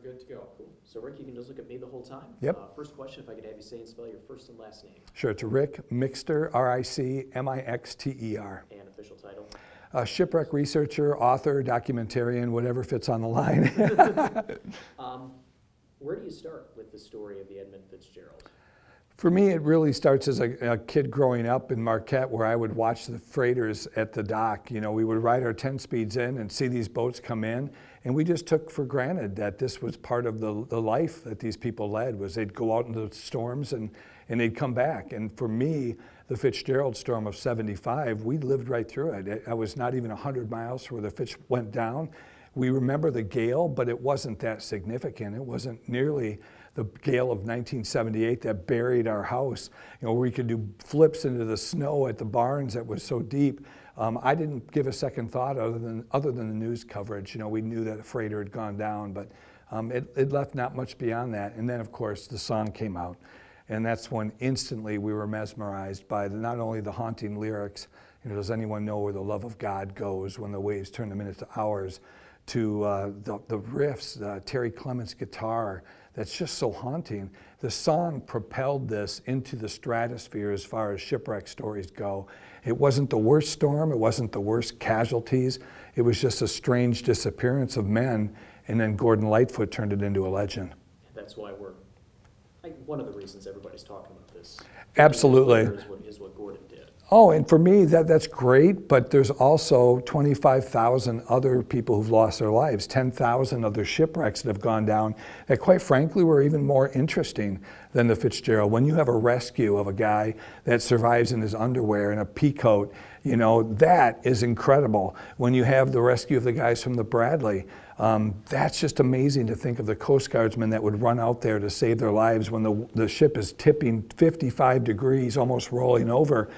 good to go. Cool. So Rick, you can just look at me the whole time. Yep. First question, if I could have you say and spell your first and last name. Sure, it's Rick Mixter, Ricmixter. And official title. Shipwreck researcher, author, documentarian, whatever fits on the line. Where do you start with the story of the Edmund Fitzgerald? For me, it really starts as a kid growing up in Marquette, where I would watch the freighters at the dock. You know, we would ride our 10 speeds in and see these boats come in, and we just took for granted that this was part of the life that these people led, was they'd go out into the storms and they'd come back. And for me, the Fitzgerald storm of 75, we lived right through it. I was not even 100 miles from where the Fitz went down. We remember the gale, but it wasn't that significant. It wasn't nearly the gale of 1978 that buried our house, you know, where we could do flips into the snow at the barns that was so deep. I didn't give a second thought other than the news coverage. You know, we knew that a freighter had gone down, but it left not much beyond that. And then, of course, the song came out, and that's when instantly we were mesmerized by not only the haunting lyrics, you know, does anyone know where the love of God goes when the waves turn the minute to hours, to the riffs, Terry Clements' guitar, that's just so haunting. The song propelled this into the stratosphere as far as shipwreck stories go. It wasn't the worst storm, it wasn't the worst casualties, it was just a strange disappearance of men, and then Gordon Lightfoot turned it into a legend. That's why one of the reasons everybody's talking about this. Absolutely. Is what Gordon did. Oh, and for me, that's great, but there's also 25,000 other people who've lost their lives, 10,000 other shipwrecks that have gone down that, quite frankly, were even more interesting than the Fitzgerald. When you have a rescue of a guy that survives in his underwear and a pea coat, you know, that is incredible. When you have the rescue of the guys from the Bradley, that's just amazing to think of the Coast Guardsmen that would run out there to save their lives when the ship is tipping 55 degrees, almost rolling over.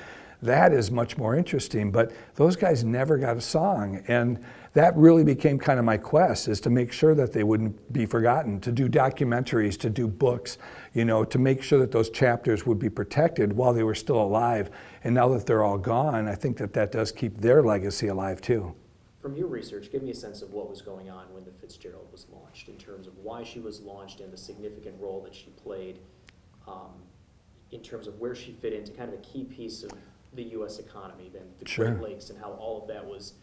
That is much more interesting, but those guys never got a song, and that really became kind of my quest, is to make sure that they wouldn't be forgotten, to do documentaries, to do books, you know, to make sure that those chapters would be protected while they were still alive. And now that they're all gone, I think that does keep their legacy alive too. From your research, give me a sense of what was going on when the Fitzgerald was launched, in terms of why she was launched and the significant role that she played, in terms of where she fit into kind of a key piece of the U.S. economy, then the Sure. Great Lakes, and how all of that was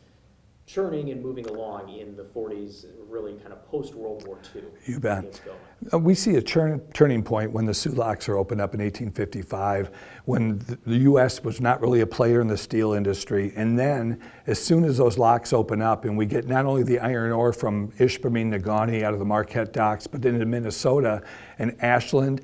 churning and moving along in the 40s, really kind of post-World War II. You bet. We see a turning point when the Soo Locks are opened up in 1855, when the U.S. was not really a player in the steel industry. And then, as soon as those locks open up and we get not only the iron ore from Ishpeming, Negaunee out of the Marquette docks, but then into Minnesota and Ashland,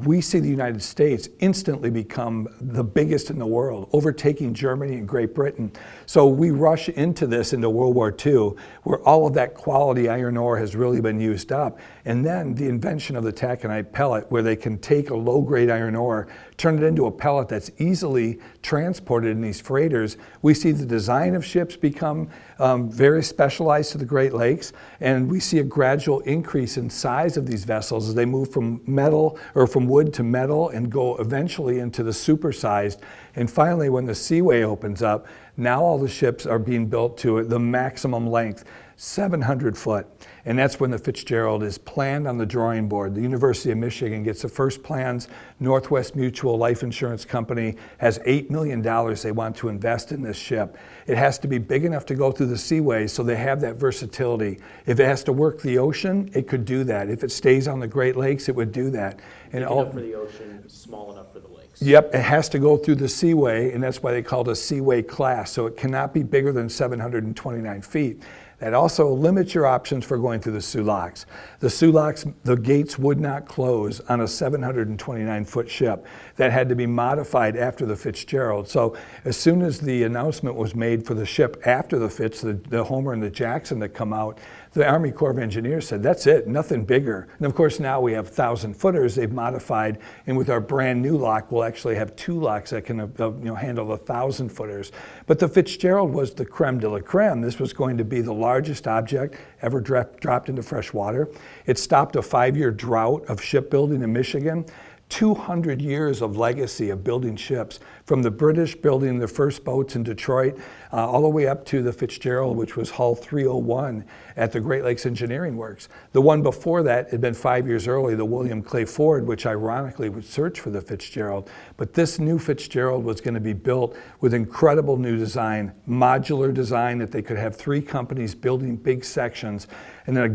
we see the United States instantly become the biggest in the world, overtaking Germany and Great Britain. So we rush into World War II, where all of that quality iron ore has really been used up. And then the invention of the taconite pellet, where they can take a low-grade iron ore, turn it into a pellet that's easily transported in these freighters. We see the design of ships become very specialized to the Great Lakes, and we see a gradual increase in size of these vessels as they move from metal or from wood to metal and go eventually into the supersized. And finally, when the Seaway opens up, now all the ships are being built to the maximum length, 700 foot. And that's when the Fitzgerald is planned on the drawing board. The University of Michigan gets the first plans. Northwest Mutual Life Insurance Company has $8 million they want to invest in this ship. It has to be big enough to go through the seaways, so they have that versatility. If it has to work the ocean, it could do that. If it stays on the Great Lakes, it would do that. Big enough for the ocean, small enough for the lakes. Yep, it has to go through the seaway, and that's why they call it a seaway class. So it cannot be bigger than 729 feet. That also limits your options for going through the Soo Locks. The Soo Locks, the gates would not close on a 729-foot ship. That had to be modified after the Fitzgerald. So as soon as the announcement was made for the ship after the Fitz, the Homer and the Jackson that come out, the Army Corps of Engineers said, that's it, nothing bigger. And of course now we have 1,000-footers they've modified, and with our brand new lock, we'll actually have 2 locks that can handle the 1,000-footers. But the Fitzgerald was the creme de la creme. This was going to be the largest object ever dropped into fresh water. It stopped a 5-year drought of shipbuilding in Michigan. 200 years of legacy of building ships, from the British building the first boats in Detroit, all the way up to the Fitzgerald, which was hull 301 at the Great Lakes Engineering Works. The one before that had been 5 years early, the William Clay Ford, which ironically would search for the Fitzgerald. But this new Fitzgerald was going to be built with incredible new design, modular design, that they could have 3 companies building big sections, and then a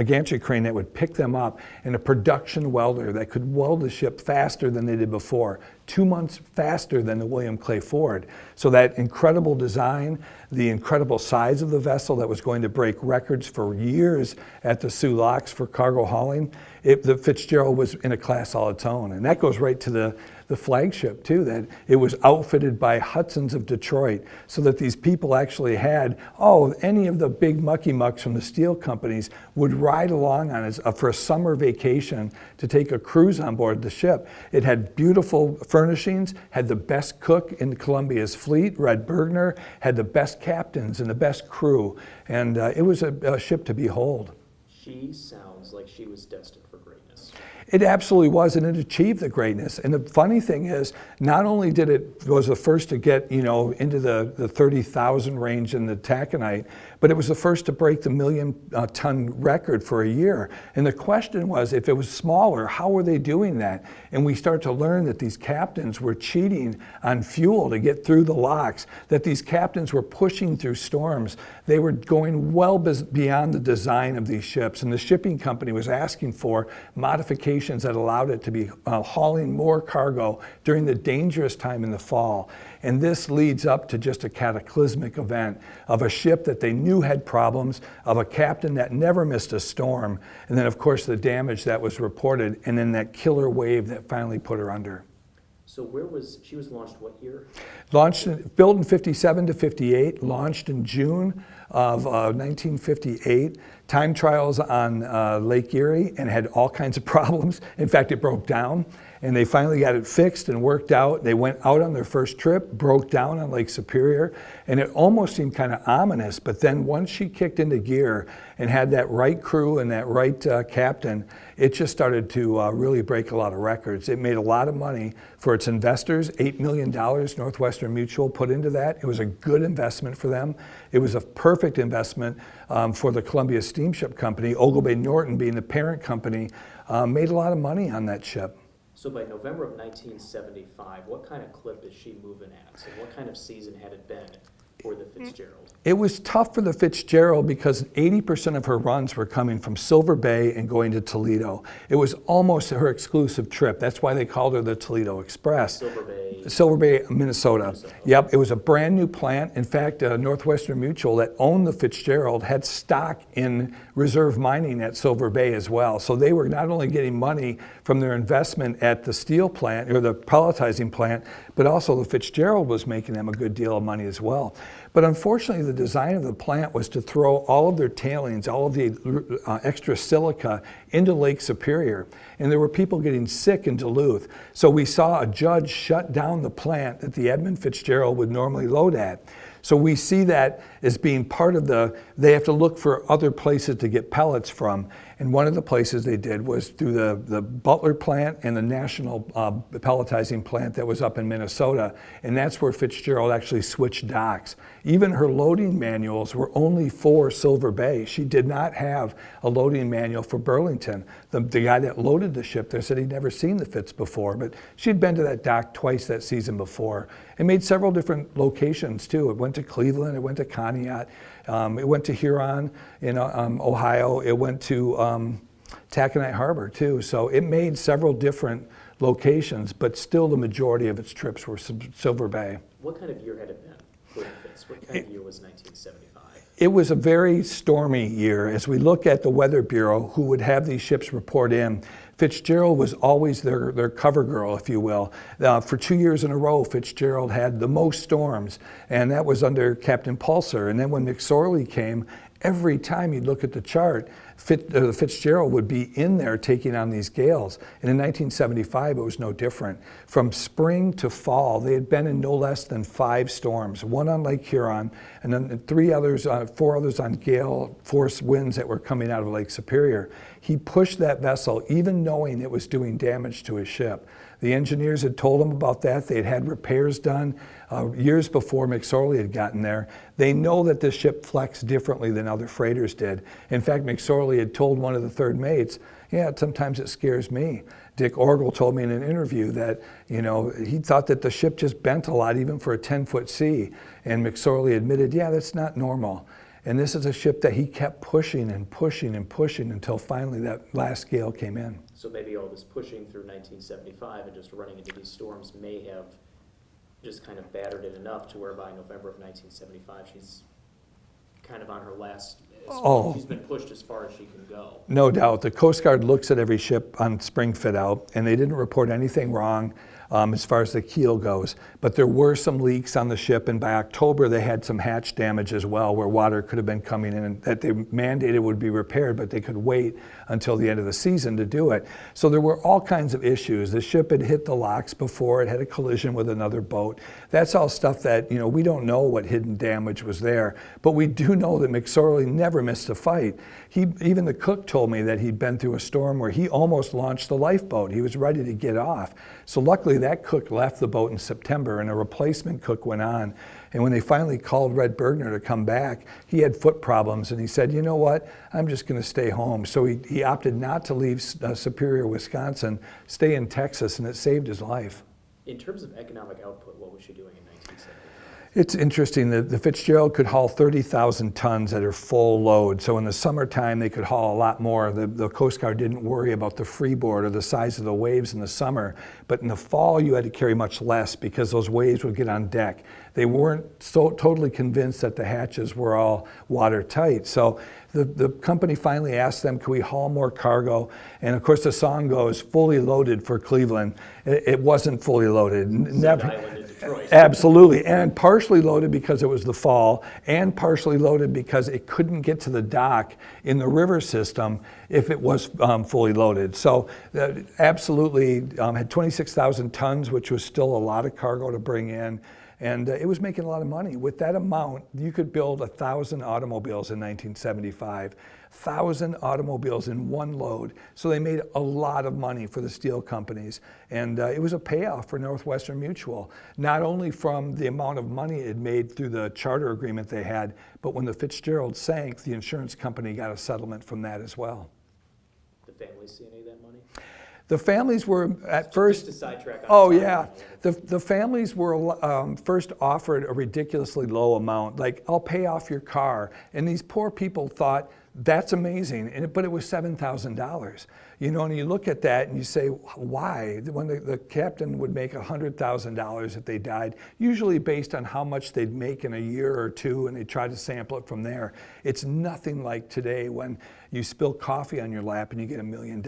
gantry crane that would pick them up, and a production welder that could weld the ship faster than they did before, 2 months faster than the William Clay Ford. So that incredible design, the incredible size of the vessel that was going to break records for years at the Soo Locks for cargo hauling, the Fitzgerald was in a class all its own. And that goes right to the flagship too, that it was outfitted by Hudson's of Detroit, so that these people actually had, any of the big mucky mucks from the steel companies would ride along on it for a summer vacation to take a cruise on board the ship. It had beautiful furnishings, had the best cook in Columbia's fleet, Red Bergner, had the best captains and the best crew, and it was a ship to behold. She sounds like she was destined for greatness. It absolutely was, and it achieved the greatness. And the funny thing is, not only was the first to get, into the 30,000 range in the taconite, but it was the first to break the million-ton record for a year. And the question was, if it was smaller, how were they doing that? And we start to learn that these captains were cheating on fuel to get through the locks, that these captains were pushing through storms. They were going well beyond the design of these ships, and the shipping company was asking for modifications that allowed it to be hauling more cargo during the dangerous time in the fall. And this leads up to just a cataclysmic event of a ship that they knew had problems, of a captain that never missed a storm, and then of course the damage that was reported, and then that killer wave that finally put her under. So she was launched what year? Built in 57 to 58, launched in June of 1958. Time trials on Lake Erie, and had all kinds of problems. In fact, it broke down, and they finally got it fixed and worked out. They went out on their first trip, broke down on Lake Superior, and it almost seemed kind of ominous, but then once she kicked into gear and had that right crew and that right captain, it just started to really break a lot of records. It made a lot of money for its investors. $8 million Northwestern Mutual put into that. It was a good investment for them. It was a perfect investment for the Columbia Steamship Company. Ogilvy Norton, being the parent company, made a lot of money on that ship. So by November of 1975, what kind of clip is she moving at? And what kind of season had it been for the Fitzgerald? It was tough for the Fitzgerald because 80% of her runs were coming from Silver Bay and going to Toledo. It was almost her exclusive trip. That's why they called her the Toledo Express. Silver Bay, Minnesota. Yep, it was a brand new plant. In fact, Northwestern Mutual that owned the Fitzgerald had stock in reserve mining at Silver Bay as well. So they were not only getting money from their investment at the steel plant or the pelletizing plant, but also the Fitzgerald was making them a good deal of money as well. But unfortunately, the design of the plant was to throw all of their tailings, all of the extra silica into Lake Superior. And there were people getting sick in Duluth. So we saw a judge shut down the plant that the Edmund Fitzgerald would normally load at. So we see that as being part of they have to look for other places to get pellets from. And one of the places they did was through the Butler plant and the National Pelletizing plant that was up in Minnesota. And that's where Fitzgerald actually switched docks. Even her loading manuals were only for Silver Bay. She did not have a loading manual for Burlington. The guy that loaded the ship there said he'd never seen the Fitz before, but she'd been to that dock twice that season before. It made several different locations too. It went to Cleveland, it went to Conneaut, it went to Huron in Ohio, it went to Taconite Harbor too. So it made several different locations, but still the majority of its trips were Silver Bay. What kind of year had it been for the Fitz? What kind of year was 1975? It was a very stormy year. As we look at the Weather Bureau, who would have these ships report in, Fitzgerald was always their cover girl, if you will. For 2 years in a row, Fitzgerald had the most storms, and that was under Captain Pulser. And then when McSorley came, every time you'd look at the chart, the Fitzgerald would be in there taking on these gales. And in 1975, it was no different. From spring to fall, they had been in no less than 5 storms, one on Lake Huron, and then 4 others on gale force winds that were coming out of Lake Superior. He pushed that vessel, even knowing it was doing damage to his ship. The engineers had told him about that. They had had repairs done years before McSorley had gotten there. They know that this ship flexed differently than other freighters did. In fact, McSorley had told one of the third mates, yeah, sometimes it scares me. Dick Orgel told me in an interview that, he thought that the ship just bent a lot, even for a 10-foot sea. And McSorley admitted, yeah, that's not normal. And this is a ship that he kept pushing and pushing and pushing until finally that last gale came in. So maybe all this pushing through 1975 and just running into these storms may have just kind of battered it enough to where by November of 1975 she's kind of on her last, she's been pushed as far as she can go. No doubt. The Coast Guard looks at every ship on spring fit out, and they didn't report anything wrong as far as the keel goes. But there were some leaks on the ship, and by October they had some hatch damage as well, where water could have been coming in and that they mandated would be repaired, but they could wait until the end of the season to do it. So there were all kinds of issues. The ship had hit the locks before, it had a collision with another boat. That's all stuff that, we don't know what hidden damage was there, but we do know that McSorley never missed a fight. Even the cook told me that he'd been through a storm where he almost launched the lifeboat. He was ready to get off. So luckily that cook left the boat in September and a replacement cook went on. And when they finally called Red Bergner to come back, he had foot problems and he said, you know what, I'm just going to stay home. So he opted not to leave Superior, Wisconsin, stay in Texas, and it saved his life. In terms of economic output, what was she doing in 1975? It's interesting that the Fitzgerald could haul 30,000 tons at her full load. So in the summertime, they could haul a lot more. The Coast Guard didn't worry about the freeboard or the size of the waves in the summer. But in the fall, you had to carry much less because those waves would get on deck. They weren't so totally convinced that the hatches were all watertight. So the company finally asked them, can we haul more cargo? And of course, the song goes, fully loaded for Cleveland. It wasn't fully loaded. Never. Absolutely, and partially loaded because it was the fall, and partially loaded because it couldn't get to the dock in the river system if it was fully loaded. So absolutely had 26,000 tons, which was still a lot of cargo to bring in. And it was making a lot of money. With that amount, you could build 1,000 automobiles in 1975. 1,000 automobiles in one load. So they made a lot of money for the steel companies. And it was a payoff for Northwestern Mutual, not only from the amount of money it made through the charter agreement they had, but when the Fitzgerald sank, the insurance company got a settlement from that as well. The families see any of that money? The families were at first. Just to sidetrack on oh yeah, the families were first offered a ridiculously low amount, like I'll pay off your car, and these poor people thought that's amazing, but it was $7,000. And you look at that and you say, why? When the captain would make $100,000 if they died, usually based on how much they'd make in a year or two, and they try to sample it from there. It's nothing like today when you spill coffee on your lap and you get $1 million.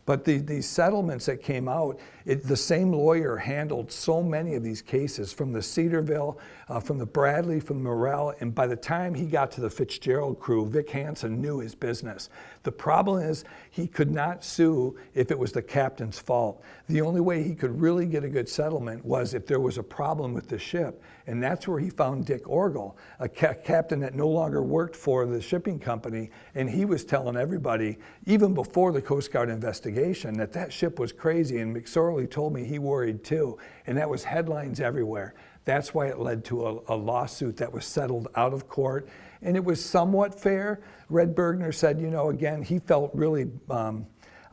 But these settlements that came out, the same lawyer handled so many of these cases, from the Cedarville, from the Bradley, from the Morrell, and by the time he got to the Fitzgerald crew, Vic Hansen knew his business. The problem is he could not sue if it was the captain's fault. The only way he could really get a good settlement was if there was a problem with the ship, and that's where he found Dick Orgel, a captain that no longer worked for the shipping company, and he was telling everybody, even before the Coast Guard investigation, that ship was crazy, and McSorley told me he worried too, and that was headlines everywhere. That's why it led to a lawsuit that was settled out of court, and it was somewhat fair. Red Bergner said, again, he felt really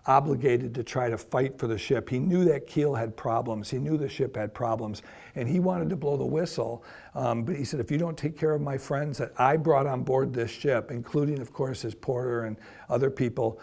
obligated to try to fight for the ship. He knew that keel had problems. He knew the ship had problems, and he wanted to blow the whistle. But he said, if you don't take care of my friends that I brought on board this ship, including, of course, his porter and other people,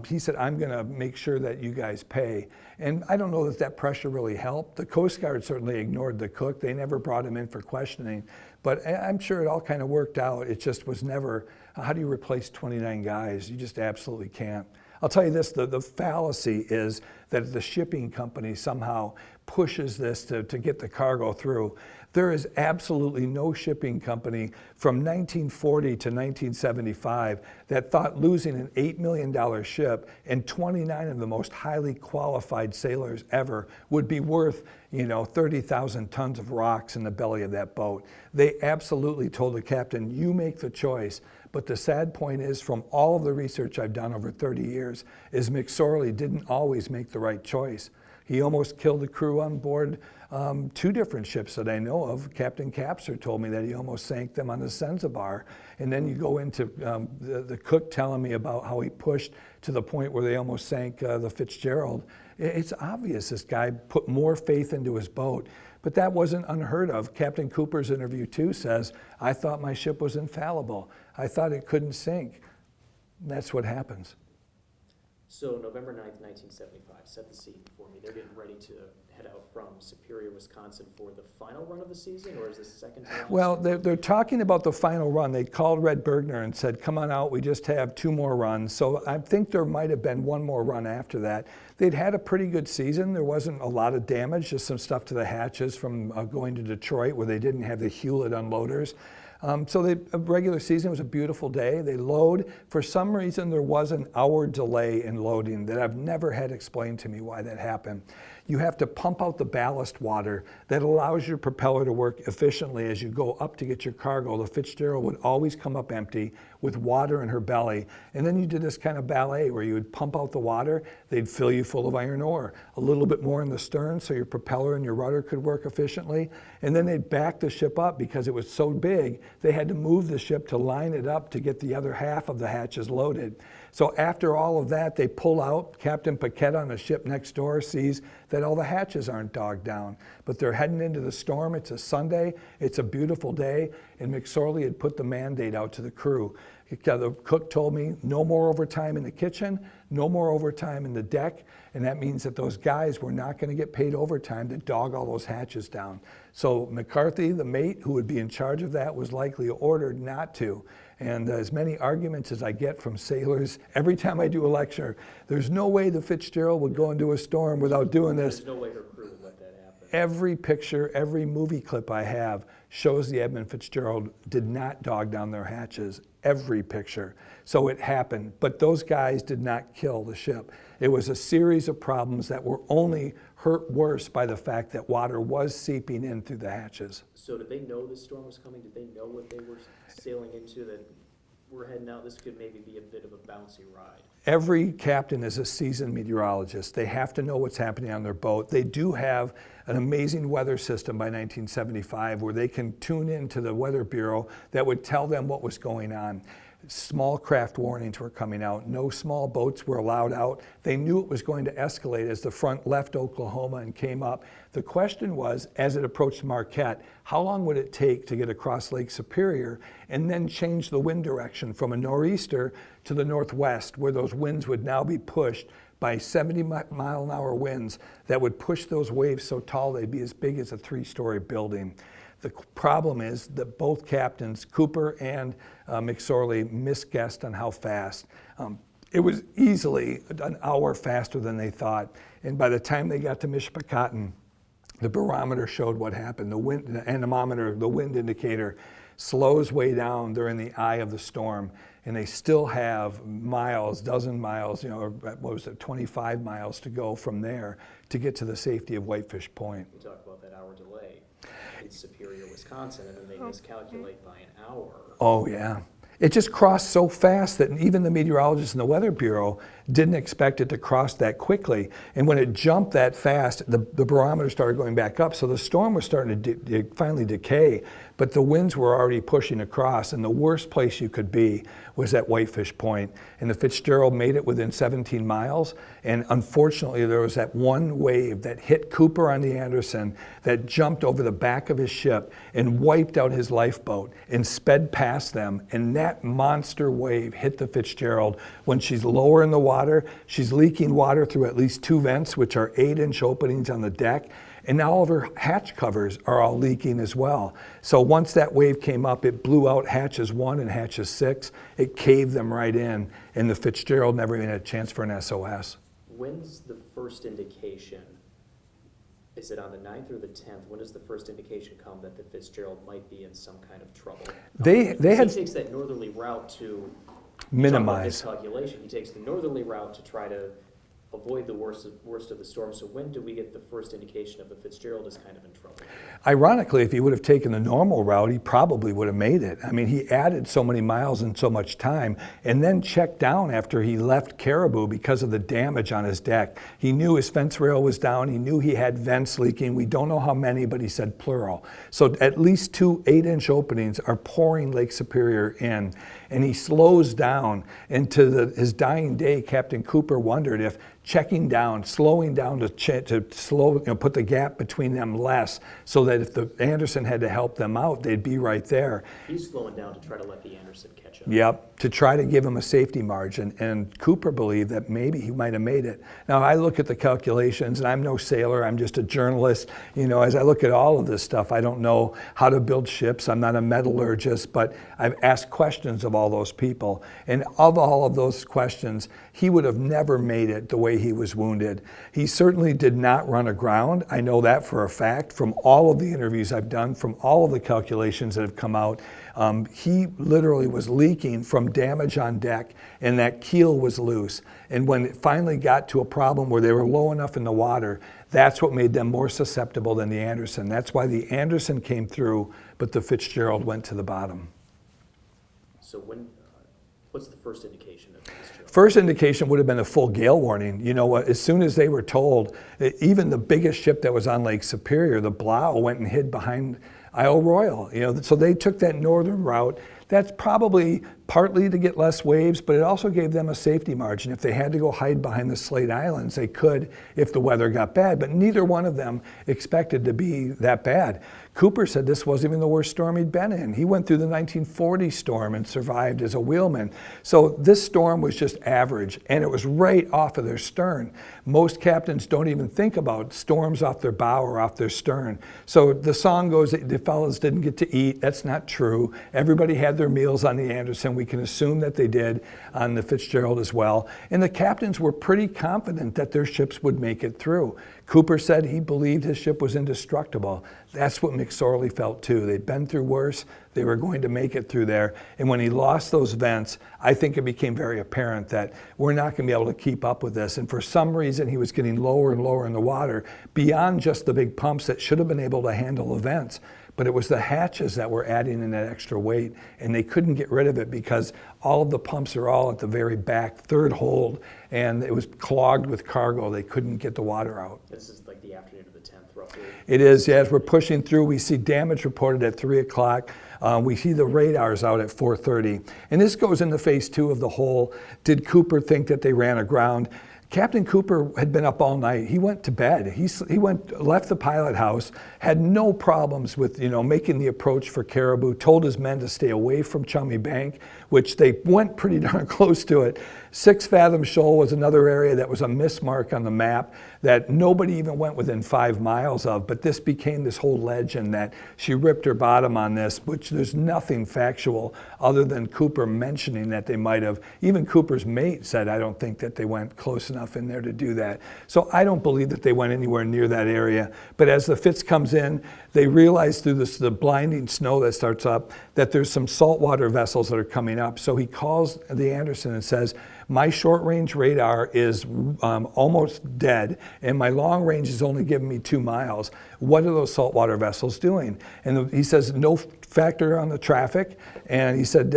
he said, I'm going to make sure that you guys pay. And I don't know that pressure really helped. The Coast Guard certainly ignored the cook. They never brought him in for questioning. But I'm sure it all kind of worked out. It just was never, how do you replace 29 guys? You just absolutely can't. I'll tell you this, the fallacy is that the shipping company somehow pushes this to get the cargo through. There is absolutely no shipping company from 1940 to 1975 that thought losing an $8 million ship and 29 of the most highly qualified sailors ever would be worth, 30,000 tons of rocks in the belly of that boat. They absolutely told the captain, you make the choice. But the sad point is, from all of the research I've done over 30 years, is McSorley didn't always make the right choice. He almost killed the crew on board 2 different ships that I know of. Captain Capser told me that he almost sank them on the Zanzibar. And then you go into the cook telling me about how he pushed to the point where they almost sank the Fitzgerald. It's obvious this guy put more faith into his boat. But that wasn't unheard of. Captain Cooper's interview too says, I thought my ship was infallible. I thought it couldn't sink. And that's what happens. So November 9th, 1975, set the scene for me. They're getting ready to head out from Superior, Wisconsin for the final run of the season, or is this second to last? Well, they're talking about the final run. They called Red Bergner and said, come on out, we just have 2 more runs. So I think there might have been 1 more run after that. They'd had a pretty good season. There wasn't a lot of damage, just some stuff to the hatches from going to Detroit where they didn't have the Hewlett unloaders. So the regular season was a beautiful day. They load. For some reason, there was an hour delay in loading that I've never had explained to me why that happened. You have to pump out the ballast water that allows your propeller to work efficiently as you go up to get your cargo. The Fitzgerald would always come up empty with water in her belly. And then you did this kind of ballet where you would pump out the water, they'd fill you full of iron ore, a little bit more in the stern so your propeller and your rudder could work efficiently. And then they'd back the ship up because it was so big, they had to move the ship to line it up to get the other half of the hatches loaded. So after all of that, they pull out. Captain Paquette on the ship next door sees that all the hatches aren't dogged down. But they're heading into the storm. It's a Sunday. It's a beautiful day. And McSorley had put the mandate out to the crew. The cook told me no more overtime in the kitchen, no more overtime in the deck. And that means that those guys were not going to get paid overtime to dog all those hatches down. So McCarthy, the mate who would be in charge of that, was likely ordered not to. And as many arguments as I get from sailors, every time I do a lecture, there's no way the Fitzgerald would go into a storm without doing this. There's no way her crew would let that happen. Every picture, every movie clip I have shows the Edmund Fitzgerald did not dog down their hatches. Every picture. So it happened. But those guys did not kill the ship. It was a series of problems that were only hurt worse by the fact that water was seeping in through the hatches. So did they know the storm was coming? Did they know what they were sailing into, that we're heading out, this could maybe be a bit of a bouncy ride? Every captain is a seasoned meteorologist. They have to know what's happening on their boat. They do have an amazing weather system by 1975 where they can tune into the Weather Bureau that would tell them what was going on. Small craft warnings were coming out. No small boats were allowed out. They knew it was going to escalate as the front left Oklahoma and came up. The question was, as it approached Marquette, how long would it take to get across Lake Superior and then change the wind direction from a nor'easter to the northwest, where those winds would now be pushed by 70-mile-an-hour winds that would push those waves so tall they'd be as big as a 3-story building. The problem is that both captains, Cooper and McSorley, misguessed on how fast. It was easily an hour faster than they thought. And by the time they got to Mishpacotton, the barometer showed what happened. The anemometer, the wind indicator, slows way down. They're in the eye of the storm. And they still have miles, dozen miles, what was it, 25 miles to go from there to get to the safety of Whitefish Point. We talked about that hour delay. It's Superior, Wisconsin, and then they miscalculate by an hour. Oh, yeah. It just crossed so fast that even the meteorologists in the Weather Bureau didn't expect it to cross that quickly. And when it jumped that fast, the barometer started going back up. So the storm was starting to finally decay, but the winds were already pushing across. And the worst place you could be was at Whitefish Point. And the Fitzgerald made it within 17 miles. And unfortunately, there was that one wave that hit Cooper on the Anderson that jumped over the back of his ship and wiped out his lifeboat and sped past them. And that monster wave hit the Fitzgerald. When she's lower in the water, she's leaking water through at least 2 vents, which are 8-inch openings on the deck. And now all of her hatch covers are all leaking as well. So once that wave came up, it blew out hatches 1 and hatches 6. It caved them right in, and the Fitzgerald never even had a chance for an SOS. When's the first indication? Is it on the 9th or the 10th? When does the first indication come that the Fitzgerald might be in some kind of trouble? They had He takes that northerly route to minimize. Calculation. He takes the northerly route to try to avoid the worst of the storm. So when do we get the first indication of the Fitzgerald is kind of in trouble? Ironically, if he would have taken the normal route, he probably would have made it. I mean, he added so many miles in so much time, and then checked down after he left Caribou because of the damage on his deck. He knew his fence rail was down. He knew he had vents leaking. We don't know how many, but he said plural. So at least 2 8-inch openings are pouring Lake Superior in, and he slows down. And to his dying day, Captain Cooper wondered if checking down, slowing down to slow, put the gap between them less, so that if the Anderson had to help them out, they'd be right there. He's slowing down to try to let the Anderson catch up. Yep, to try to give him a safety margin. And Cooper believed that maybe he might have made it. Now, I look at the calculations, and I'm no sailor, I'm just a journalist. As I look at all of this stuff, I don't know how to build ships, I'm not a metallurgist, but I've asked questions of all those people. And of all of those questions, he would have never made it the way he was wounded. He certainly did not run aground. I know that for a fact from all of the interviews I've done, from all of the calculations that have come out. He literally was leaking from damage on deck, and that keel was loose. And when it finally got to a problem where they were low enough in the water, that's what made them more susceptible than the Anderson. That's why the Anderson came through, but the Fitzgerald went to the bottom. So what's the first indication of Fitzgerald? First indication would have been a full gale warning. As soon as they were told, even the biggest ship that was on Lake Superior, the Blau, went and hid behind Isle Royal. So they took that northern route. That's probably partly to get less waves, but it also gave them a safety margin. If they had to go hide behind the Slate Islands, they could if the weather got bad, but neither one of them expected to be that bad. Cooper said this wasn't even the worst storm he'd been in. He went through the 1940 storm and survived as a wheelman. So this storm was just average, and it was right off of their stern. Most captains don't even think about storms off their bow or off their stern. So the song goes that the fellas didn't get to eat. That's not true. Everybody had their meals on the Anderson. We can assume that they did on the Fitzgerald as well. And the captains were pretty confident that their ships would make it through. Cooper said he believed his ship was indestructible. That's what McSorley felt too. They'd been through worse. They were going to make it through there. And when he lost those vents, I think it became very apparent that we're not going to be able to keep up with this. And for some reason, he was getting lower and lower in the water beyond just the big pumps that should have been able to handle the vents. But it was the hatches that were adding in that extra weight, and they couldn't get rid of it because all of the pumps are all at the very back, third hold, and it was clogged with cargo. They couldn't get the water out. This is like the afternoon of the 10th, roughly. It is, yeah. As we're pushing through, we see damage reported at 3 o'clock. We see the radars out at 4:30. And this goes into phase 2 of the whole, did Cooper think that they ran aground? Captain Cooper had been up all night. He went to bed. He left the pilot house, had no problems with making the approach for Caribou, told his men to stay away from Chummy Bank, which they went pretty darn close to it. 6 Fathom Shoal was another area that was a mismark on the map that nobody even went within 5 miles of, but this became this whole legend that she ripped her bottom on this, which there's nothing factual other than Cooper mentioning that they might have. Even Cooper's mate said, I don't think that they went close enough in there to do that. So I don't believe that they went anywhere near that area. But as the Fitz comes in, they realize through the blinding snow that starts up that there's some saltwater vessels that are coming up. So he calls the Anderson and says, my short-range radar is almost dead, and my long range is only giving me 2 miles. What are those saltwater vessels doing? And he says, no factor on the traffic. And he said,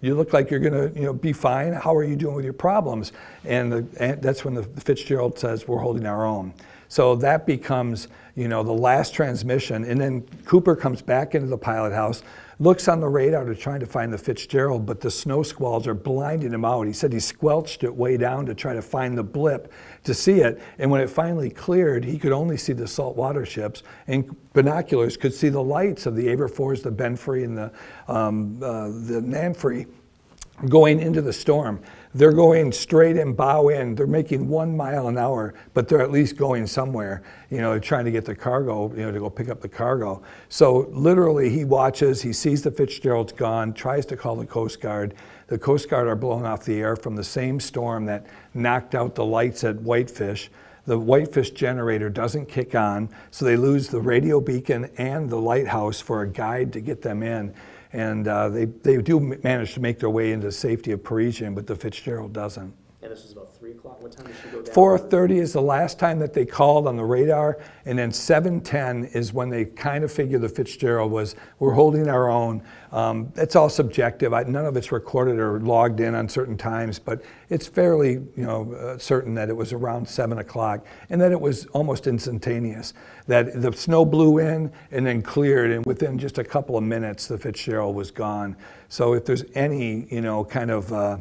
you look like you're going to be fine. How are you doing with your problems? And that's when the Fitzgerald says, we're holding our own. So that becomes, the last transmission. And then Cooper comes back into the pilot house, looks on the radar to try to find the Fitzgerald, but the snow squalls are blinding him out. He said he squelched it way down to try to find the blip to see it. And when it finally cleared, he could only see the saltwater ships, and binoculars could see the lights of the Aberforth, the Benfrey, and the Nanfrey going into the storm. they're going straight in, bow in. They're making 1 mile an hour, but they're at least going somewhere. They're trying to get the cargo, to go pick up the cargo. So literally he watches, he sees the Fitzgerald's gone, tries to call the Coast Guard. The Coast Guard are blown off the air from the same storm that knocked out the lights at Whitefish. The Whitefish generator doesn't kick on, so they lose the radio beacon and the lighthouse for a guide to get them in. And they do manage to make their way into the safety of Parisian, but the Fitzgerald doesn't. And this was about 3 o'clock. What time did she go down? 4:30 is the last time that they called on the radar, and then 7:10 is when they kind of figured the Fitzgerald we're holding our own. It's all subjective. None of it's recorded or logged in on certain times, but it's fairly certain that it was around 7 o'clock and that it was almost instantaneous. That the snow blew in and then cleared, and within just a couple of minutes, the Fitzgerald was gone. So if there's any, kind of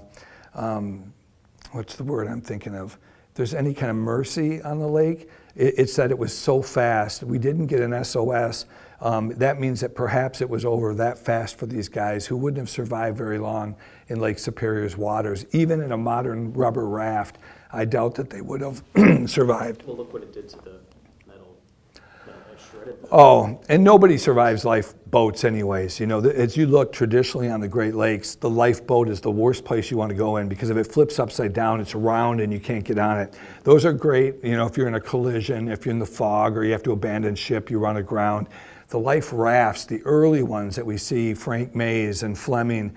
what's the word I'm thinking of? If there's any kind of mercy on the lake, it's that it was so fast. We didn't get an SOS. That means that perhaps it was over that fast for these guys who wouldn't have survived very long in Lake Superior's waters. Even in a modern rubber raft, I doubt that they would have survived. Well, look what it did to the metal. It shredded the... Oh, and nobody survives lifeboats anyways. As you look traditionally on the Great Lakes, the lifeboat is the worst place you want to go in because if it flips upside down, it's round and you can't get on it. Those are great, if you're in a collision, if you're in the fog or you have to abandon ship, you run aground. The life rafts, the early ones that we see, Frank Mays and Fleming,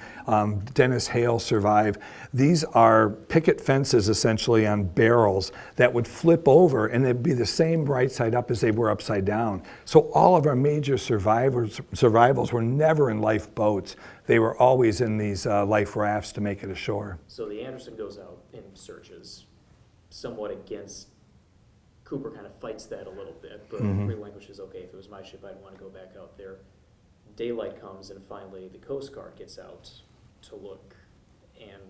Dennis Hale survive. These are picket fences essentially on barrels that would flip over and they'd be the same right side up as they were upside down. So all of our major survivals were never in lifeboats. They were always in these life rafts to make it ashore. So the Anderson goes out and searches somewhat against... Cooper kind of fights that a little bit, but relinquishes, okay, if it was my ship, I'd want to go back out there. Daylight comes, and finally the Coast Guard gets out to look, and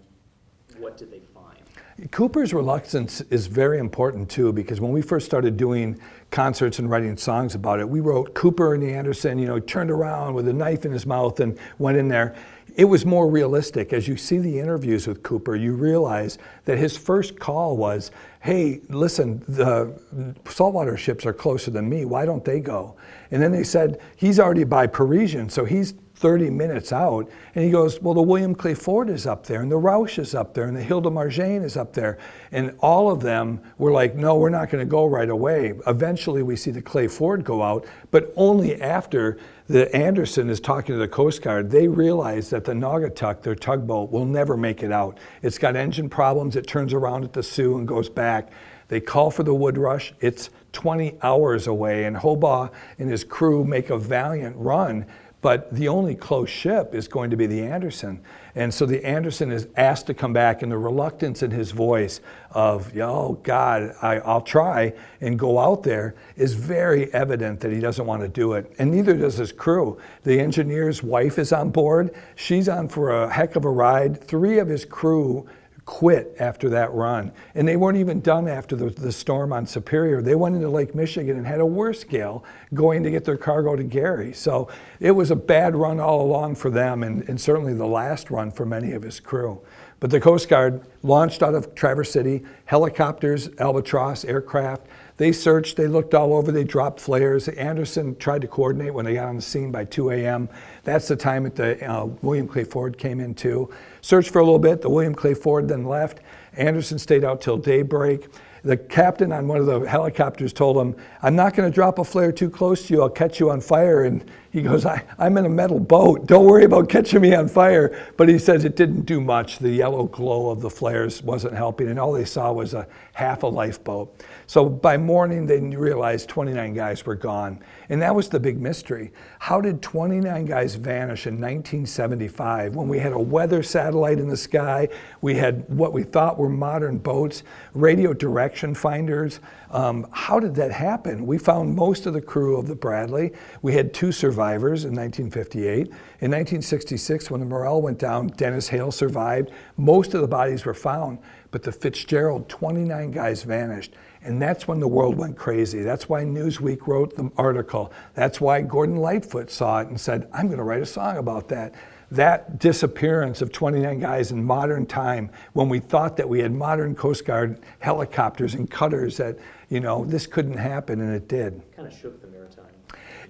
what did they find? Cooper's reluctance is very important, too, because when we first started doing concerts and writing songs about it, we wrote Cooper and the Anderson, turned around with a knife in his mouth and went in there. It was more realistic. As you see the interviews with Cooper, you realize that his first call was, hey, listen, the saltwater ships are closer than me. Why don't they go? And then they said, he's already by Parisian, so he's 30 minutes out. And he goes, well, the William Clay Ford is up there, and the Rausch is up there, and the Hilda Marjane is up there. And all of them were like, no, we're not going to go right away. Eventually, we see the Clay Ford go out, but only after the Anderson is talking to the Coast Guard. They realize that the Naugatuck, their tugboat, will never make it out. It's got engine problems. It turns around at the Sioux and goes back. They call for the Woodrush. It's 20 hours away, and Hobaugh and his crew make a valiant run. But the only close ship is going to be the Anderson. And so the Anderson is asked to come back, and the reluctance in his voice of, oh God, I'll try and go out there is very evident that he doesn't want to do it. And neither does his crew. The engineer's wife is on board. She's on for a heck of a ride. 3 of his crew quit after that run. And they weren't even done after the storm on Superior. They went into Lake Michigan and had a worse gale going to get their cargo to Gary. So it was a bad run all along for them, and certainly the last run for many of his crew. But the Coast Guard launched out of Traverse City, helicopters, Albatross, aircraft. They searched, they looked all over, they dropped flares. Anderson tried to coordinate when they got on the scene by 2 a.m. That's the time that the William Clay Ford came in too. Searched for a little bit, the William Clay Ford then left. Anderson stayed out till daybreak. The captain on one of the helicopters told him, I'm not going to drop a flare too close to you, I'll catch you on fire. And he goes, I'm in a metal boat, don't worry about catching me on fire. But he says it didn't do much. The yellow glow of the flares wasn't helping, and all they saw was half a lifeboat. So by morning, they realized 29 guys were gone. And that was the big mystery. How did 29 guys vanish in 1975 when we had a weather satellite in the sky, we had what we thought were modern boats, radio direction finders? How did that happen? We found most of the crew of the Bradley. We had 2 survivors in 1958. In 1966, when the Morel went down, Dennis Hale survived. Most of the bodies were found, but the Fitzgerald, 29 guys vanished. And that's when the world went crazy. That's why Newsweek wrote the article. That's why Gordon Lightfoot saw it and said, I'm going to write a song about that. that disappearance of 29 guys in modern time, when we thought that we had modern Coast Guard helicopters and cutters, that, you know, this couldn't happen, and it did. Kind of shook the Maritime.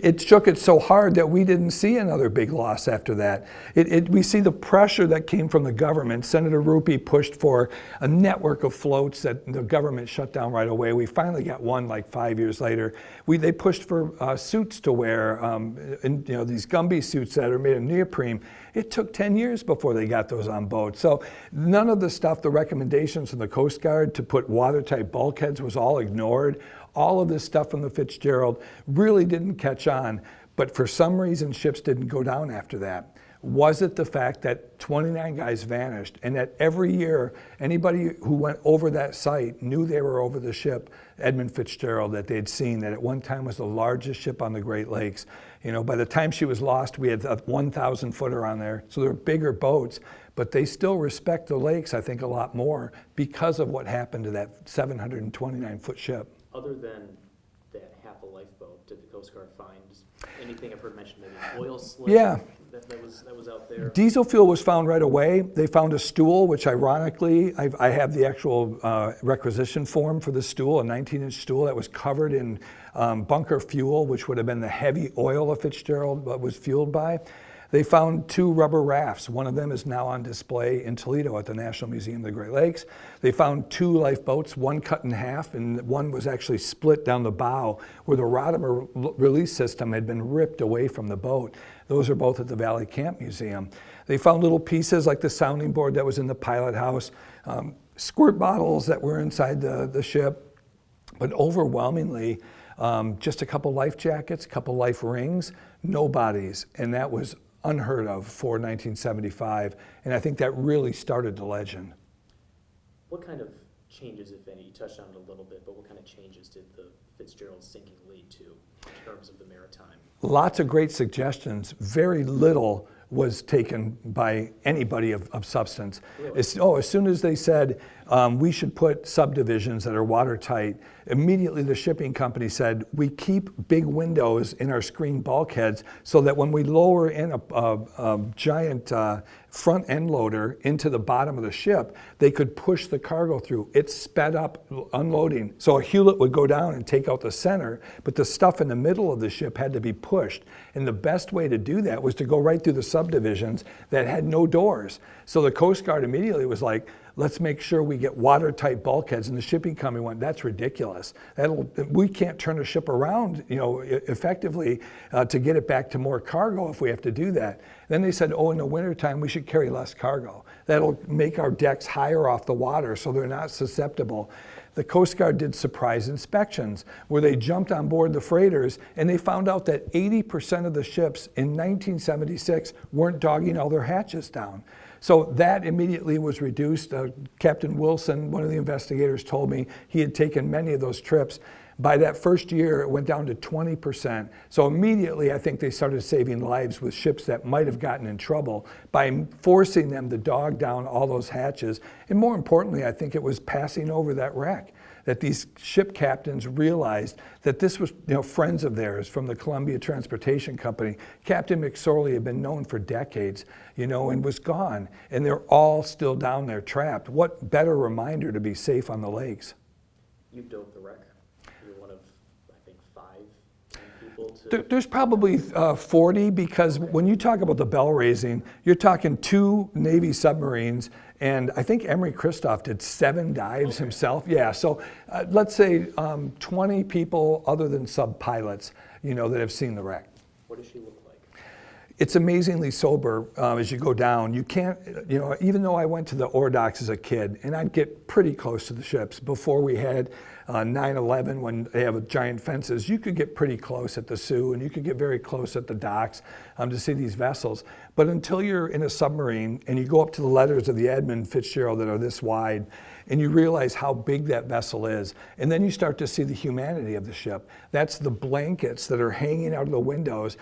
It shook it so hard that we didn't see another big loss after that. We see the pressure that came from the government. Senator Rupee pushed for a network of floats that the government shut down right away. We finally got one like 5 years later. They pushed for suits to wear, and, you know, these Gumby suits that are made of neoprene. It took 10 years before they got those on boats. So none of the stuff, the recommendations from the Coast Guard to put watertight bulkheads was all ignored. All of this stuff from the Fitzgerald really didn't catch on, but for some reason ships didn't go down after that. Was it the fact that 29 guys vanished, and that every year anybody who went over that site knew they were over the ship, Edmund Fitzgerald, that they'd seen, that at one time was the largest ship on the Great Lakes. You know, by the time she was lost, we had a 1,000 footer on there, so there were bigger boats, but they still respect the lakes, I think, a lot more because of what happened to that 729-foot ship. Other than that half a lifeboat, did the Coast Guard find anything? I've heard mentioned maybe an oil slick that was out there. Diesel fuel was found right away. They found a stool, which ironically, I have the actual requisition form for the stool, a 19-inch stool that was covered in bunker fuel, which would have been the heavy oil of Fitzgerald was fueled by. They found 2 rubber rafts. One of them is now on display in Toledo at the National Museum of the Great Lakes. They found 2 lifeboats, one cut in half, and one was actually split down the bow where the rodimer release system had been ripped away from the boat. Those are both at the Valley Camp Museum. They found little pieces like the sounding board that was in the pilot house, squirt bottles that were inside the ship, but overwhelmingly, just a couple life jackets, a couple life rings, no bodies, and that was unheard of for 1975, and I think that really started the legend. What kind of changes, if any, you touched on it a little bit, but what kind of changes did the Fitzgerald sinking lead to in terms of the Maritime? Lots of great suggestions. Very little was taken by anybody of substance. Really? As soon as they said we should put subdivisions that are watertight, immediately the shipping company said we keep big windows in our screen bulkheads so that when we lower in a giant front end loader into the bottom of the ship, they could push the cargo through. It sped up unloading. So a Hewlett would go down and take out the center, but the stuff in the middle of the ship had to be pushed. And the best way to do that was to go right through the subdivisions that had no doors. So the Coast Guard immediately was like, let's make sure we get watertight bulkheads. And the shipping company went, that's ridiculous. We can't turn a ship around, you know, effectively to get it back to more cargo if we have to do that. Then they said, in the wintertime, we should carry less cargo. That'll make our decks higher off the water so they're not susceptible. The Coast Guard did surprise inspections where they jumped on board the freighters and they found out that 80% of the ships in 1976 weren't dogging all their hatches down. So that immediately was reduced. Captain Wilson, one of the investigators, told me he had taken many of those trips. By that first year, it went down to 20%. So immediately, I think they started saving lives with ships that might have gotten in trouble by forcing them to dog down all those hatches. And more importantly, I think it was passing over that wreck, that these ship captains realized that this was, you know, friends of theirs from the Columbia Transportation Company. Captain McSorley had been known for decades, you know, and was gone. And they're all still down there trapped. What better reminder to be safe on the lakes? You dove the wreck. You're one of, I think, 5 people to... There's probably 40, because when you talk about the bell raising, you're talking 2 Navy submarines, and I think Emery Christoph did 7 dives himself. Yeah, so let's say 20 people other than sub-pilots, you know, that have seen the wreck. What does she look like? It's amazingly sober as you go down. You can't, you know, even though I went to the ore docks as a kid, and I'd get pretty close to the ships before we had 9/11 when they have giant fences, you could get pretty close at the Sioux and you could get very close at the docks to see these vessels. But until you're in a submarine and you go up to the letters of the Edmund Fitzgerald that are this wide, and you realize how big that vessel is. And then you start to see the humanity of the ship. That's the blankets that are hanging out of the windows.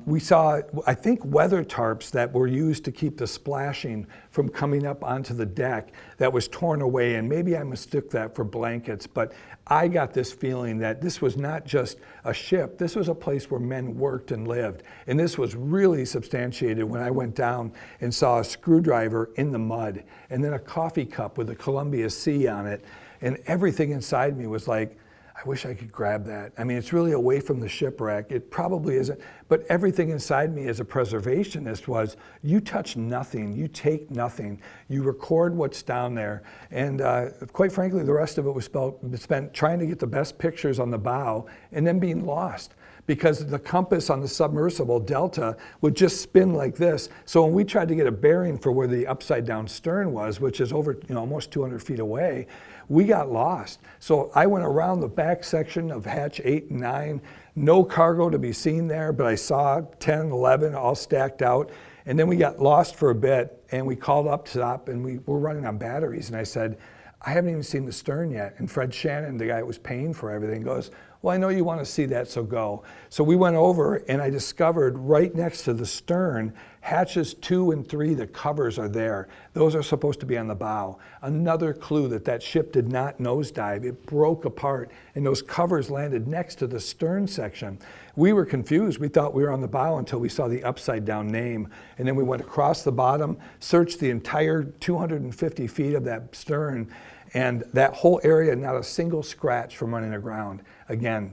We saw, I think, weather tarps that were used to keep the splashing from coming up onto the deck that was torn away, and maybe I mistook that for blankets, but I got this feeling that this was not just a ship, this was a place where men worked and lived. And this was really substantiated when I went down and saw a screwdriver in the mud, and then a coffee cup with a Columbia C on it, and everything inside me was like, I wish I could grab that. I mean, it's really away from the shipwreck. It probably isn't, but everything inside me as a preservationist was, you touch nothing, you take nothing, you record what's down there. And quite frankly, the rest of it was spent trying to get the best pictures on the bow and then being lost, because the compass on the submersible Delta would just spin like this. So when we tried to get a bearing for where the upside down stern was, which is over, almost 200 feet away, we got lost. So I went around the back section of hatch 8 and 9, no cargo to be seen there, but I saw 10, 11 all stacked out. And then we got lost for a bit, and we called up top, and we were running on batteries. And I said, I haven't even seen the stern yet. And Fred Shannon, the guy that was paying for everything, goes, well, I know you want to see that, so go. So we went over, and I discovered right next to the stern, hatches 2 and 3, the covers are there. Those are supposed to be on the bow. Another clue that that ship did not nosedive. It broke apart, and those covers landed next to the stern section. We were confused. We thought we were on the bow until we saw the upside down name. And then we went across the bottom, searched the entire 250 feet of that stern, and that whole area, not a single scratch from running aground. Again,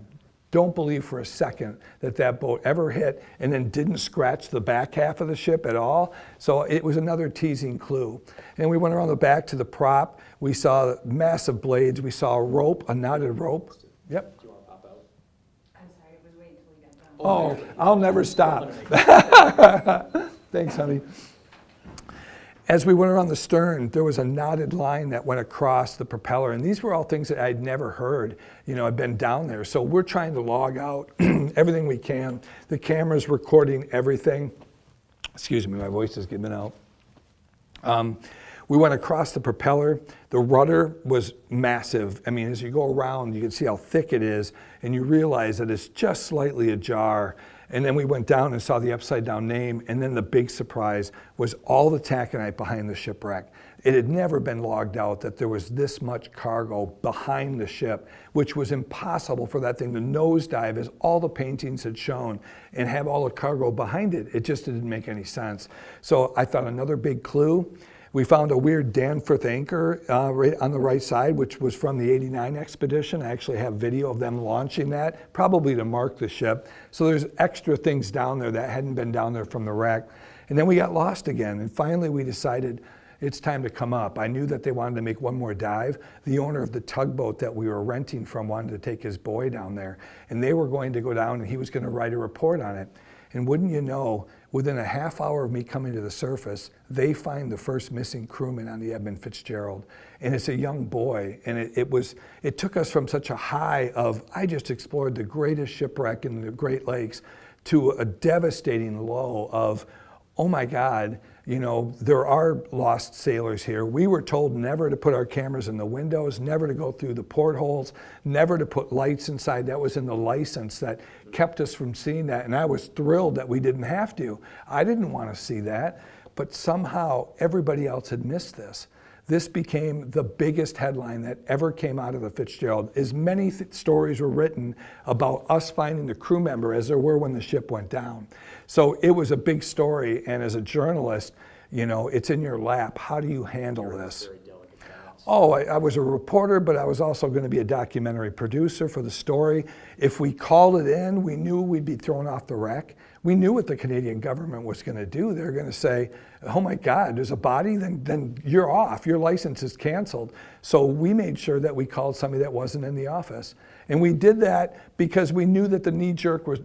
don't believe for a second that that boat ever hit and then didn't scratch the back half of the ship at all. So it was another teasing clue. And we went around the back to the prop. We saw massive blades. We saw a rope, a knotted rope. Yep. Do you want to pop out? I'm sorry, I was waiting until we got done. Oh, I'll never stop. Thanks, honey. As we went around the stern, there was a knotted line that went across the propeller, and these were all things that I'd never heard. I'd been down there, so we're trying to log out everything we can. The camera's recording everything. Excuse me, my voice is giving out. We went across the propeller. The rudder was massive. I mean, as you go around, you can see how thick it is, and you realize that it's just slightly ajar. And then we went down and saw the upside down name, and then the big surprise was all the taconite behind the shipwreck. It had never been logged out that there was this much cargo behind the ship, which was impossible for that thing to nosedive, as all the paintings had shown, and have all the cargo behind it. It just didn't make any sense. So I thought another big clue. We found a weird Danforth anchor right on the right side, which was from the '89 expedition. I actually have video of them launching that, probably to mark the ship. So there's extra things down there that hadn't been down there from the wreck. And then we got lost again, and finally we decided it's time to come up. I knew that they wanted to make one more dive. The owner of the tugboat that we were renting from wanted to take his boy down there, and they were going to go down, and he was going to write a report on it. And wouldn't you know, within a half hour of me coming to the surface, they find the first missing crewman on the Edmund Fitzgerald. And it's a young boy. And it took us from such a high of, I just explored the greatest shipwreck in the Great Lakes, to a devastating low of, oh my God, there are lost sailors here. We were told never to put our cameras in the windows, never to go through the portholes, never to put lights inside. That was in the license that kept us from seeing that. And I was thrilled that we didn't have to. I didn't want to see that, but somehow everybody else had missed this. This became the biggest headline that ever came out of the Fitzgerald. As many stories were written about us finding the crew member as there were when the ship went down. So it was a big story, and as a journalist, it's in your lap. How do you handle this? Very delicate balance. Oh, I was a reporter, but I was also going to be a documentary producer for the story. If we called it in, we knew we'd be thrown off the wreck. We knew what the Canadian government was going to do. They're going to say, oh my God, there's a body, then you're off. Your license is canceled. So we made sure that we called somebody that wasn't in the office. And we did that because we knew that the knee-jerk was,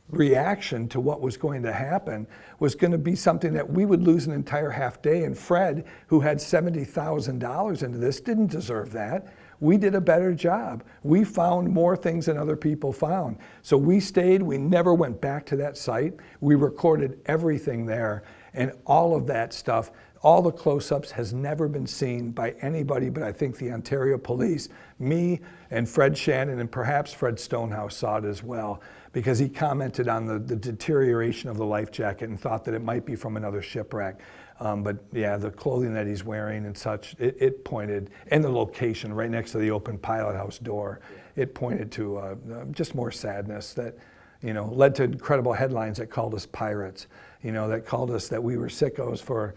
reaction to what was going to happen was going to be something that we would lose an entire half day. And Fred, who had $70,000 into this, didn't deserve that. We did a better job. We found more things than other people found. So we stayed. We never went back to that site. We recorded everything there. And all of that stuff all the close-ups has never been seen by anybody but I think the Ontario Police. Me and Fred Shannon and perhaps Fred Stonehouse saw it as well, because he commented on the deterioration of the life jacket and thought that it might be from another shipwreck. But yeah, the clothing that he's wearing and such, it pointed, and the location right next to the open pilot house door, it pointed to just more sadness that, led to incredible headlines that called us pirates, that called us that we were sickos for,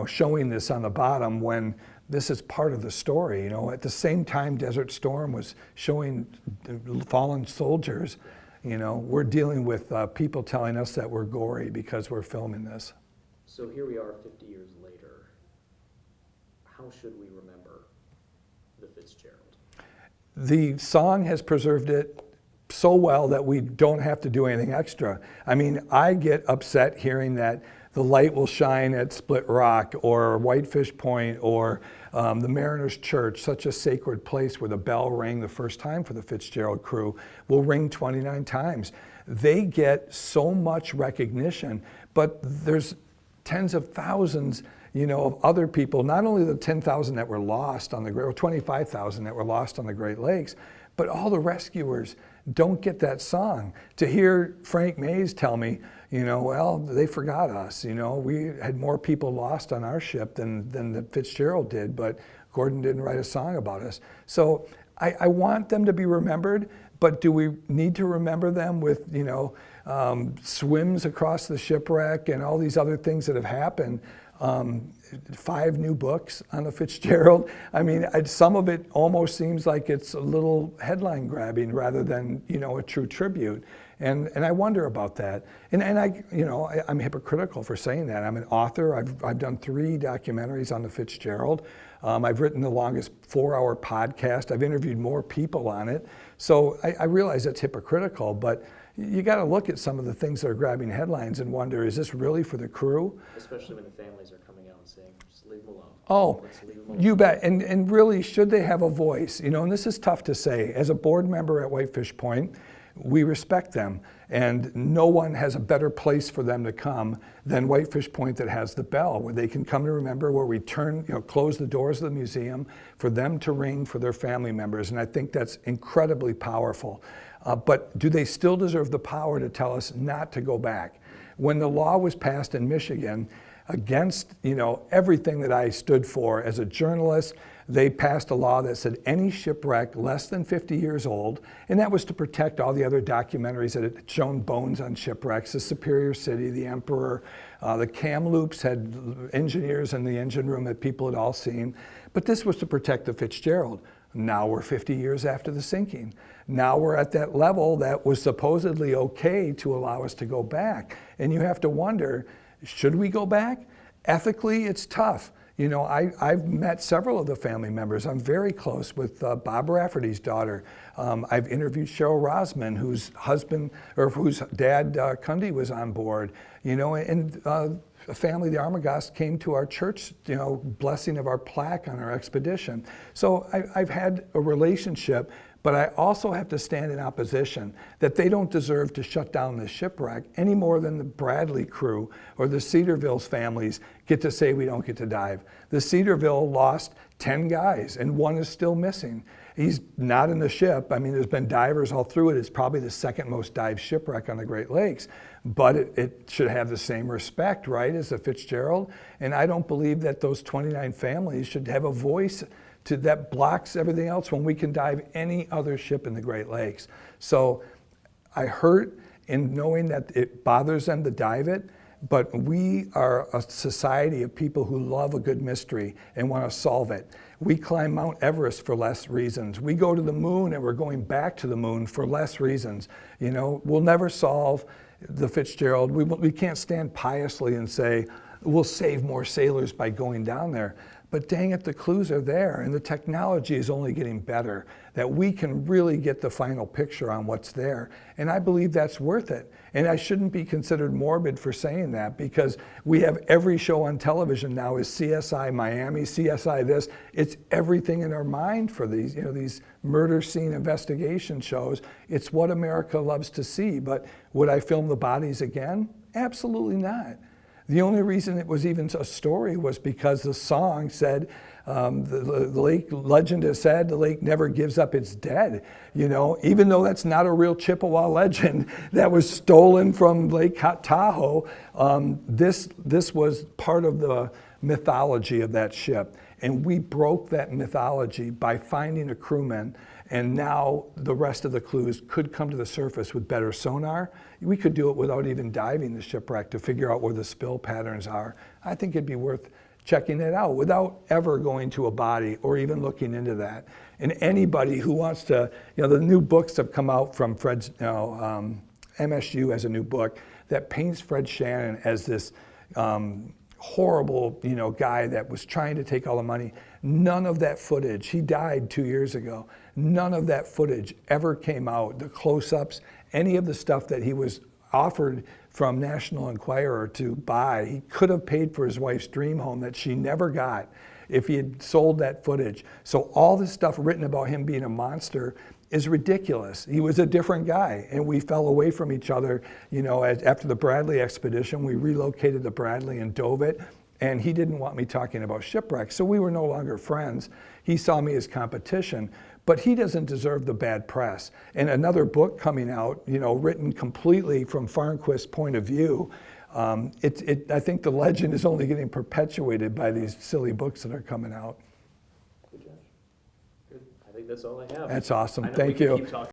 showing this on the bottom when this is part of the story. At the same time Desert Storm was showing fallen soldiers, we're dealing with people telling us that we're gory because we're filming this. So here we are 50 years later. How should we remember the Fitzgerald? The song has preserved it so well that we don't have to do anything extra. I mean, I get upset hearing that the light will shine at Split Rock or Whitefish Point or the Mariners Church, such a sacred place where the bell rang the first time for the Fitzgerald crew, will ring 29 times. They get so much recognition, but there's tens of thousands, of other people, not only the 10,000 that were lost on the Great, or 25,000 that were lost on the Great Lakes, but all the rescuers don't get that song. To hear Frank Mays tell me, well, they forgot us, we had more people lost on our ship than the Fitzgerald did, but Gordon didn't write a song about us. So I want them to be remembered, but do we need to remember them with, swims across the shipwreck and all these other things that have happened? 5 new books on the Fitzgerald. I mean, some of it almost seems like it's a little headline grabbing rather than, a true tribute. And I wonder about that. And I'm hypocritical for saying that. I'm an author. I've done 3 documentaries on the Fitzgerald. I've written the longest 4-hour podcast. I've interviewed more people on it. So I realize that's hypocritical, but you got to look at some of the things that are grabbing headlines and wonder, is this really for the crew? Especially when the families are coming out and saying, just leave them alone. Oh, Let's leave them alone. you bet. And really, should they have a voice? And this is tough to say. As a board member at Whitefish Point, we respect them, and no one has a better place for them to come than Whitefish Point that has the bell, where they can come to remember, where we close the doors of the museum for them to ring for their family members, and I think that's incredibly powerful. But do they still deserve the power to tell us not to go back? When the law was passed in Michigan against everything that I stood for as a journalist, they passed a law that said any shipwreck less than 50 years old, and that was to protect all the other documentaries that had shown bones on shipwrecks, the Superior City, the Emperor, the Kamloops had engineers in the engine room that people had all seen. But this was to protect the Fitzgerald. Now we're 50 years after the sinking. Now we're at that level that was supposedly okay to allow us to go back. And you have to wonder, should we go back? Ethically, it's tough. I've met several of the family members. I'm very close with Bob Rafferty's daughter. I've interviewed Cheryl Rosman, whose dad, Cundy, was on board. And a family, the Armagost, came to our church, blessing of our plaque on our expedition. So I've had a relationship, but I also have to stand in opposition that they don't deserve to shut down the shipwreck any more than the Bradley crew or the Cedarville's families get to say we don't get to dive. The Cedarville lost 10 guys and 1 is still missing. He's not in the ship. I mean, there's been divers all through it. It's probably the 2nd most dived shipwreck on the Great Lakes, but it should have the same respect, right, as the Fitzgerald. And I don't believe that those 29 families should have a voice that blocks everything else when we can dive any other ship in the Great Lakes. So I hurt in knowing that it bothers them to dive it, but we are a society of people who love a good mystery and want to solve it. We climb Mount Everest for less reasons. We go to the moon and we're going back to the moon for less reasons. We'll never solve the Fitzgerald. We can't stand piously and say, we'll save more sailors by going down there. But dang it, the clues are there, and the technology is only getting better, that we can really get the final picture on what's there. And I believe that's worth it. And I shouldn't be considered morbid for saying that, because we have every show on television now is CSI Miami, CSI this. It's everything in our mind for these, these murder scene investigation shows. It's what America loves to see. But would I film the bodies again? Absolutely not. The only reason it was even a story was because the song said, the lake legend has said the lake never gives up its dead. You know, even though that's not a real Chippewa legend that was stolen from Lake Tahoe, this was part of the mythology of that ship. And we broke that mythology by finding a crewman, and now the rest of the clues could come to the surface with better sonar. We could do it without even diving the shipwreck to figure out where the spill patterns are. I think it'd be worth checking it out without ever going to a body or even looking into that. And anybody who wants to, the new books have come out from Fred's, MSU has a new book that paints Fred Shannon as this horrible, guy that was trying to take all the money. None of that footage, he died 2 years ago, none of that footage ever came out. The close-ups, any of the stuff that he was offered from National Enquirer to buy, he could have paid for his wife's dream home that she never got if he had sold that footage. So all this stuff written about him being a monster is ridiculous. He was a different guy, and we fell away from each other. After the Bradley expedition, we relocated the Bradley and dove it, and he didn't want me talking about shipwrecks, so we were no longer friends. He saw me as competition, but he doesn't deserve the bad press. And another book coming out, written completely from Farnquist's point of view, I think the legend is only getting perpetuated by these silly books that are coming out. Good, Josh. Good. I think that's all I have. That's awesome. I know Thank we you. can keep talking.